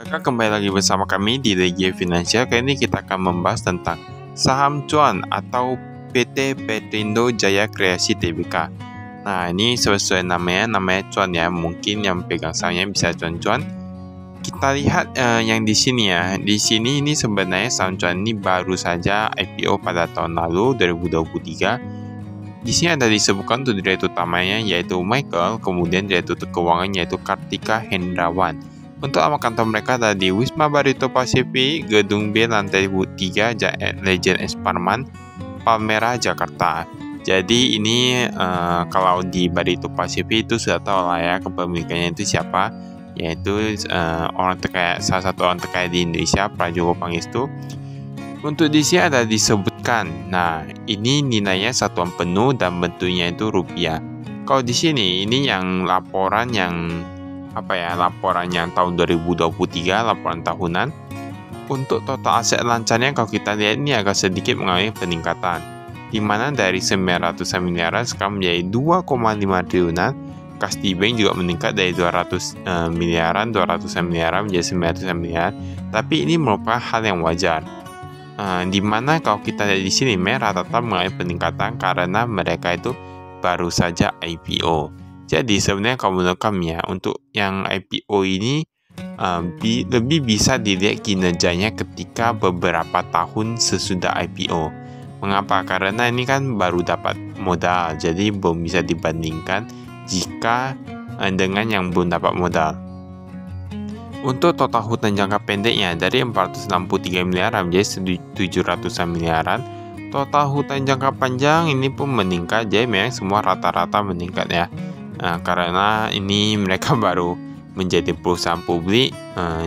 Kakak kembali lagi bersama kami di Legia Finansial. Kali ini kita akan membahas tentang saham cuan atau PT Petrindo Jaya Kreasi Tbk. Nah, ini sesuai namanya cuan ya. Mungkin yang pegang sahamnya bisa cuan-cuan. Kita lihat yang di sini ya. Di sini ini sebenarnya saham cuan ini baru saja IPO pada tahun lalu 2023. Di sini ada disebutkan untuk direktur utamanya yaitu Michael, kemudian direktur keuangan yaitu Kartika Hendrawan. Untuk alamat kantor mereka ada di Wisma Barito Pasifik, Gedung B, lantai 3, Legend S Parman, Palmerah, Jakarta. Jadi ini kalau di Barito Pasifik itu sudah tahu lah ya kepemilikannya itu siapa, yaitu salah satu orang terkaya di Indonesia, Prajogo Pangestu. Untuk di sini ada disebutkan, nah ini nilainya satuan penuh dan bentuknya itu rupiah. Kalau di sini ini yang laporan yang tahun 2023, laporan tahunan. Untuk total aset lancarnya kalau kita lihat ini agak sedikit mengalami peningkatan, di mana dari 900 miliaran sekarang menjadi 2,5 triliunan. Kas di bank juga meningkat dari 200 miliaran menjadi 900 miliaran. Tapi ini merupakan hal yang wajar. Di mana kalau kita lihat di sini merah tetap mengalami peningkatan karena mereka itu baru saja IPO. Jadi sebenarnya kalau menurut kami ya, untuk yang IPO ini lebih bisa dilihat kinerjanya ketika beberapa tahun sesudah IPO. Mengapa? Karena ini kan baru dapat modal, jadi belum bisa dibandingkan jika dengan yang belum dapat modal. Untuk total hutang jangka pendeknya dari 463 miliaran menjadi 700 miliaran. Total hutang jangka panjang ini pun meningkat, jadi memang semua rata-rata meningkat ya. Karena ini mereka baru menjadi perusahaan publik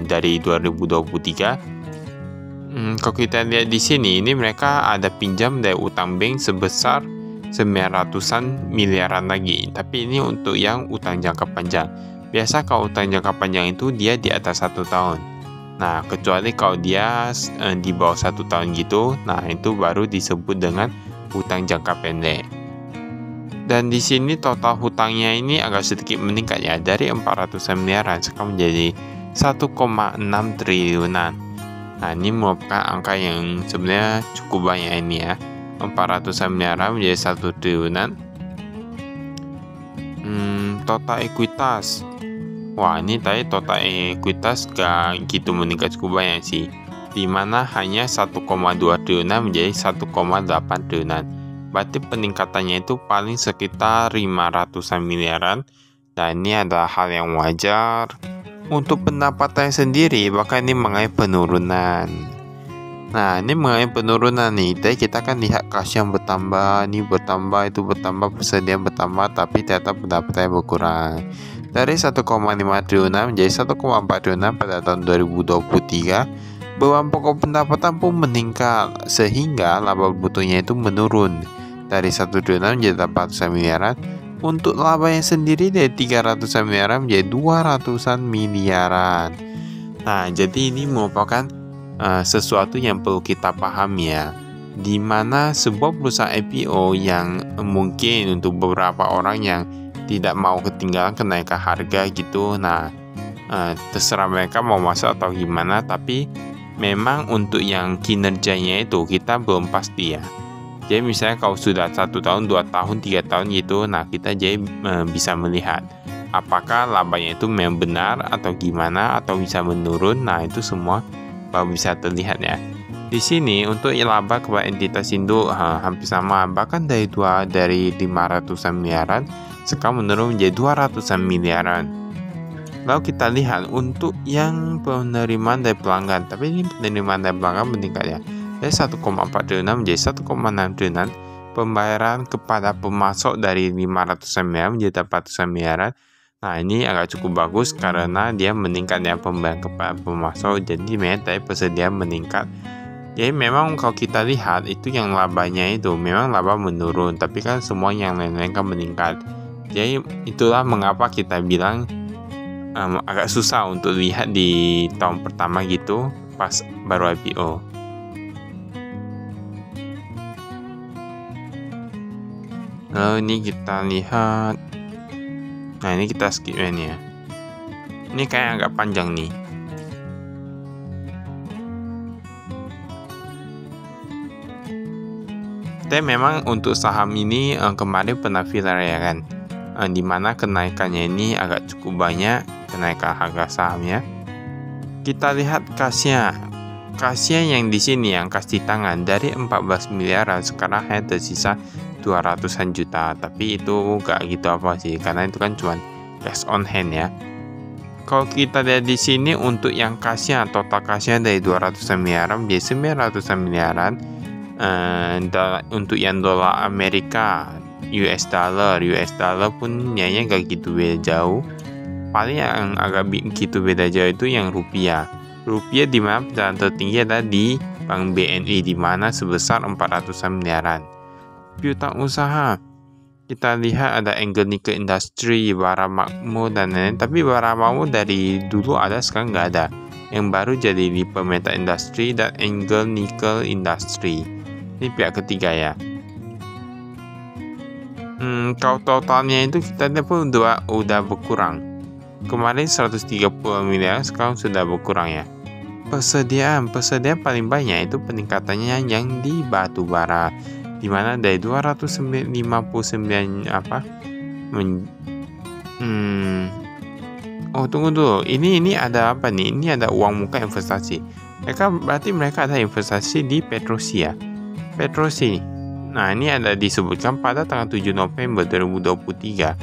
dari 2023. Kalau kita lihat di sini, ini mereka ada pinjam dari utang bank sebesar 900-an miliaran lagi. Tapi ini untuk yang utang jangka panjang. Biasa kalau utang jangka panjang itu dia di atas 1 tahun. Nah, kecuali kalau dia di bawah 1 tahun gitu, nah itu baru disebut dengan utang jangka pendek. Dan di sini total hutangnya ini agak sedikit meningkat ya, dari 400 miliaran sekarang menjadi 1,6 triliunan. Nah, ini merupakan angka yang sebenarnya cukup banyak ini ya. 400 miliaran menjadi 1 triliunan. Total ekuitas. Wah, ini tadi total ekuitas gak gitu meningkat cukup banyak sih. Dimana hanya 1,2 triliunan menjadi 1,8 triliunan. Berarti peningkatannya itu paling sekitar 500-an miliaran. Dan ini adalah hal yang wajar. Untuk pendapatannya sendiri bahkan ini mengalami penurunan. Nah, ini mengalami penurunan nih. Jadi kita kan lihat kas yang bertambah, ini bertambah, itu bertambah, persediaan bertambah, tapi ternyata pendapatannya berkurang. Dari 1,5 triliunan menjadi 1,4 triliunan pada tahun 2023. Beban pokok pendapatan pun meningkat sehingga laba brutonya itu menurun dari 1 triliunan menjadi 800 miliaran. Untuk labanya sendiri dari 300 miliaran menjadi 200-an miliaran. Nah, jadi ini merupakan sesuatu yang perlu kita pahami ya, di mana sebuah perusahaan IPO yang mungkin untuk beberapa orang yang tidak mau ketinggalan kenaikan harga gitu. Nah, terserah mereka mau masuk atau gimana, tapi memang untuk yang kinerjanya itu kita belum pasti ya. Jadi misalnya kalau sudah 1 tahun, 2 tahun, 3 tahun gitu, nah kita jadi bisa melihat apakah labanya itu memang benar atau gimana, atau bisa menurun. Nah, itu semua baru bisa terlihat ya. Di sini untuk laba kepada entitas induk hampir sama, bahkan dari 500-an miliaran sekarang menurun menjadi 200-an miliaran. Lalu kita lihat untuk yang penerimaan dari pelanggan, tapi ini penerimaan dari pelanggan meningkat ya, dari 1,4 triliunan menjadi 1,6 triliunan. Pembayaran kepada pemasok dari 500 miliar menjadi 400 miliaran. Nah, ini agak cukup bagus karena dia meningkat ya pembayaran kepada pemasok. Jadi memang dari persediaan meningkat. Jadi memang kalau kita lihat itu yang labanya itu memang laba menurun, tapi kan semua yang lain-lain kan meningkat. Jadi itulah mengapa kita bilang agak susah untuk lihat di tahun pertama gitu pas baru IPO. Lalu ini kita lihat, nah ini kita skip ini ya. Ini kayak agak panjang nih. Tapi memang untuk saham ini kemarin pernah viral ya kan, dimana kenaikannya ini agak cukup banyak, kenaikan harga sahamnya. Kita lihat kasnya yang di sini yang kasih tangan dari 14 miliaran sekarang hanya tersisa 200-an juta. Tapi itu gak gitu apa sih, karena itu kan cuma cash on hand ya. Kalau kita lihat di sini untuk yang kasnya, total kasnya dari 200-an miliaran menjadi 900-an miliaran. Untuk yang dolar Amerika, US dollar pun nyanyi gak gitu beda jauh. Paling yang agak gitu beda jauh itu yang rupiah di mana pecahan tertinggi adalah di Bank BNI di mana sebesar 400-an miliaran. Piutang usaha, kita lihat ada Anglo Nickel Industry, Bara Makmur dan lain-lain. Tapi Bara Makmur dari dulu ada, sekarang nggak ada. Yang baru jadi Lipo Metal Industry dan Anglo Nickel Industry. Ini pihak ketiga ya. Kalau totalnya itu kita lihat pun udah berkurang. Kemarin 130 miliar, sekarang sudah berkurang ya. Persediaan paling banyak itu peningkatannya yang di batu bara, di mana dari 259 tunggu dulu. Ini ada apa nih? Ini ada uang muka investasi. Berarti mereka ada investasi di Petrosi. Nah, ini ada disebutkan pada tanggal 7 November 2023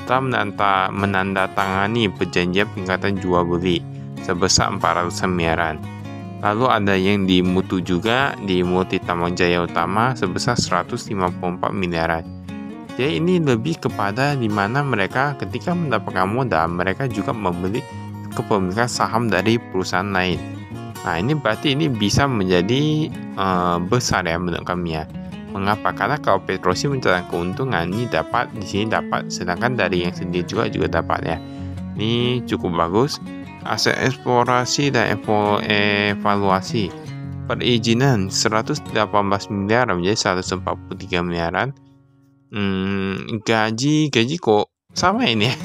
telah menandatangani perjanjian peningkatan jual beli sebesar 400 miliaran. Lalu ada yang di Mutu juga, di Multi Tambang Jaya Utama sebesar 154 miliaran. Jadi ini lebih kepada di mana mereka ketika mendapatkan modal, mereka juga membeli kepemilikan saham dari perusahaan lain. Nah, ini berarti ini bisa menjadi besar ya menurut kami ya. Mengapa? Karena kalau Petrosi mencatatkan keuntungan ini di sini dapat, sedangkan dari yang sendiri juga dapat ya. Ini cukup bagus. Aset eksplorasi dan evaluasi, perizinan 118 miliar menjadi 143 miliaran. Gaji kok sama ini ya.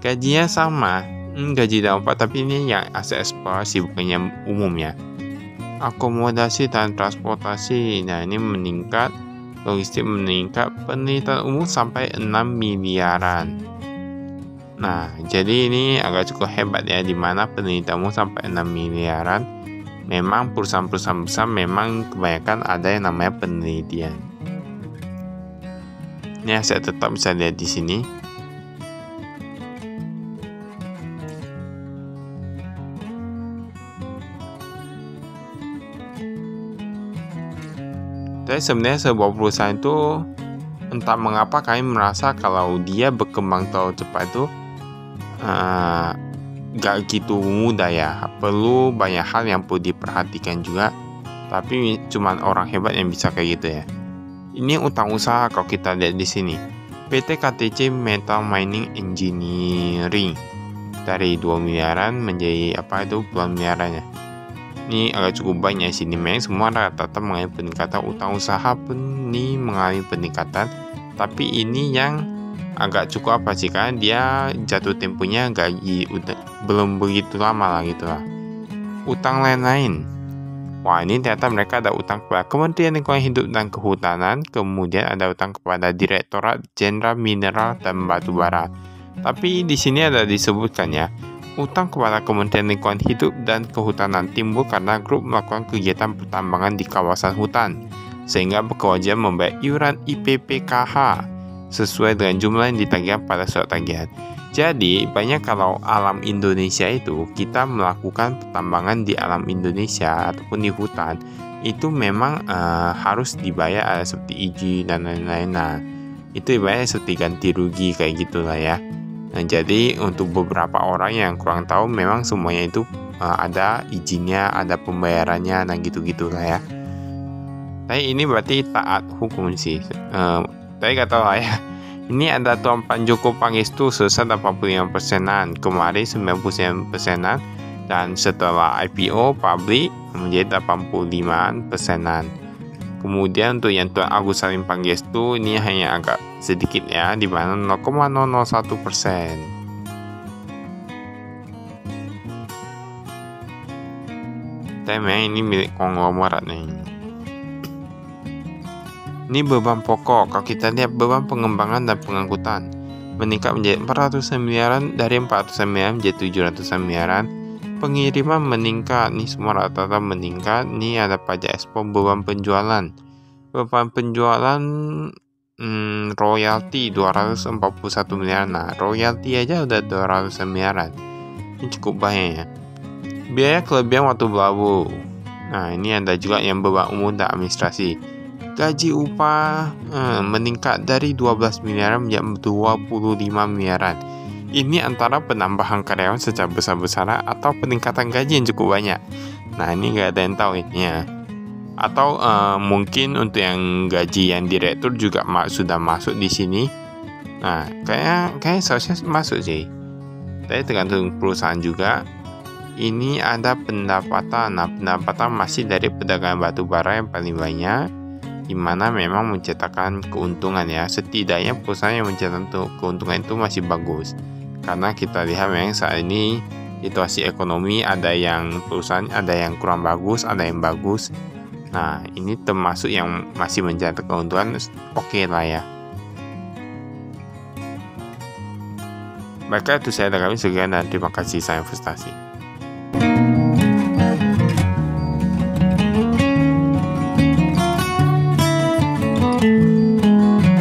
Gajinya sama. Gaji dapat, tapi ini yang aset eksplorasi bukan yang umum ya. Akomodasi dan transportasi, nah ini meningkat, logistik meningkat, penelitian umum sampai 6 miliaran. Nah, jadi ini agak cukup hebat ya, di mana penelitian umum sampai 6 miliaran. Memang perusahaan-perusahaan besar memang kebanyakan ada yang namanya penelitian. Ini saya tetap bisa lihat di sini. Tapi sebenarnya sebuah perusahaan itu entah mengapa kami merasa kalau dia berkembang terlalu cepat itu gak gitu mudah ya. Perlu banyak hal yang perlu diperhatikan juga. Tapi cuman orang hebat yang bisa kayak gitu ya. Ini utang usaha kalau kita lihat di sini. PT KTC Metal Mining Engineering dari 2 miliaran menjadi puluhan miliarannya. Ini agak cukup banyak sini, memang semua rata-rata mengalami peningkatan, utang usaha pun ini mengalami peningkatan. Tapi ini yang agak cukup karena dia jatuh temponya belum begitu lama lah gitu lah. Utang lain-lain, wah ini ternyata mereka ada utang kepada Kementerian Lingkungan Hidup dan Kehutanan, kemudian ada utang kepada Direktorat Jenderal Mineral dan Batubara. Tapi di sini ada disebutkan ya, utang kepada Kementerian Lingkungan Hidup dan Kehutanan timbul karena grup melakukan kegiatan pertambangan di kawasan hutan, sehingga berkewajiban membayar iuran IPPKH sesuai dengan jumlah yang ditagihkan pada surat tagihan. Jadi, banyak kalau alam Indonesia itu, kita melakukan pertambangan di alam Indonesia ataupun di hutan, itu memang harus dibayar seperti izin dan lain-lain. Nah, itu ibaratnya seperti ganti rugi kayak gitulah ya. Nah, jadi untuk beberapa orang yang kurang tahu, memang semuanya itu ada izinnya, ada pembayarannya, nah gitu-gitulah ya. Tapi ini berarti taat hukum sih. Tapi gak tahu lah ya. Ini ada Tuan Pak Joko Pangestu sebesar 85%-an, kemarin 99%-an, dan setelah IPO publik menjadi 85%-an. Kemudian untuk yang Tuan Agus Salim Pangestu ini hanya agak sedikit ya, di mana 0,001%. Tapi memang ini milik konglomerat nih. Ini beban pokok. Kalau kita lihat beban pengembangan dan pengangkutan meningkat menjadi 400 miliaran, dari 400 miliaran menjadi 700 miliaran. Pengiriman meningkat, nih semua rata-rata meningkat. Nih ada pajak ekspor, beban penjualan. Beban penjualan royalti 241 miliar. Nah, royalti aja udah 200 miliaran. Ini cukup banyak ya. Biaya kelebihan waktu berlabuh. Nah, ini ada juga yang beban umum dan administrasi. Gaji upah meningkat dari 12 miliaran menjadi 25 miliaran. Ini antara penambahan karyawan secara besar-besaran atau peningkatan gaji yang cukup banyak. Nah, ini nggak ada yang tahu ini ya. Atau mungkin untuk yang gaji yang direktur juga sudah masuk di sini. Nah, kayaknya seharusnya masuk sih. Tapi tergantung perusahaan juga. Ini ada pendapatan. Nah, pendapatan masih dari perdagangan batu bara yang paling banyak, di mana memang mencetakkan keuntungan ya. Setidaknya perusahaan yang mencetakkan keuntungan itu masih bagus. Karena kita lihat memang saat ini situasi ekonomi ada yang perusahaan ada yang kurang bagus, ada yang bagus. Nah, ini termasuk yang masih mencetak keuntungan oke lah ya. Baiklah, itu saya dari kami. Sekian dan terima kasih. Saya investasi.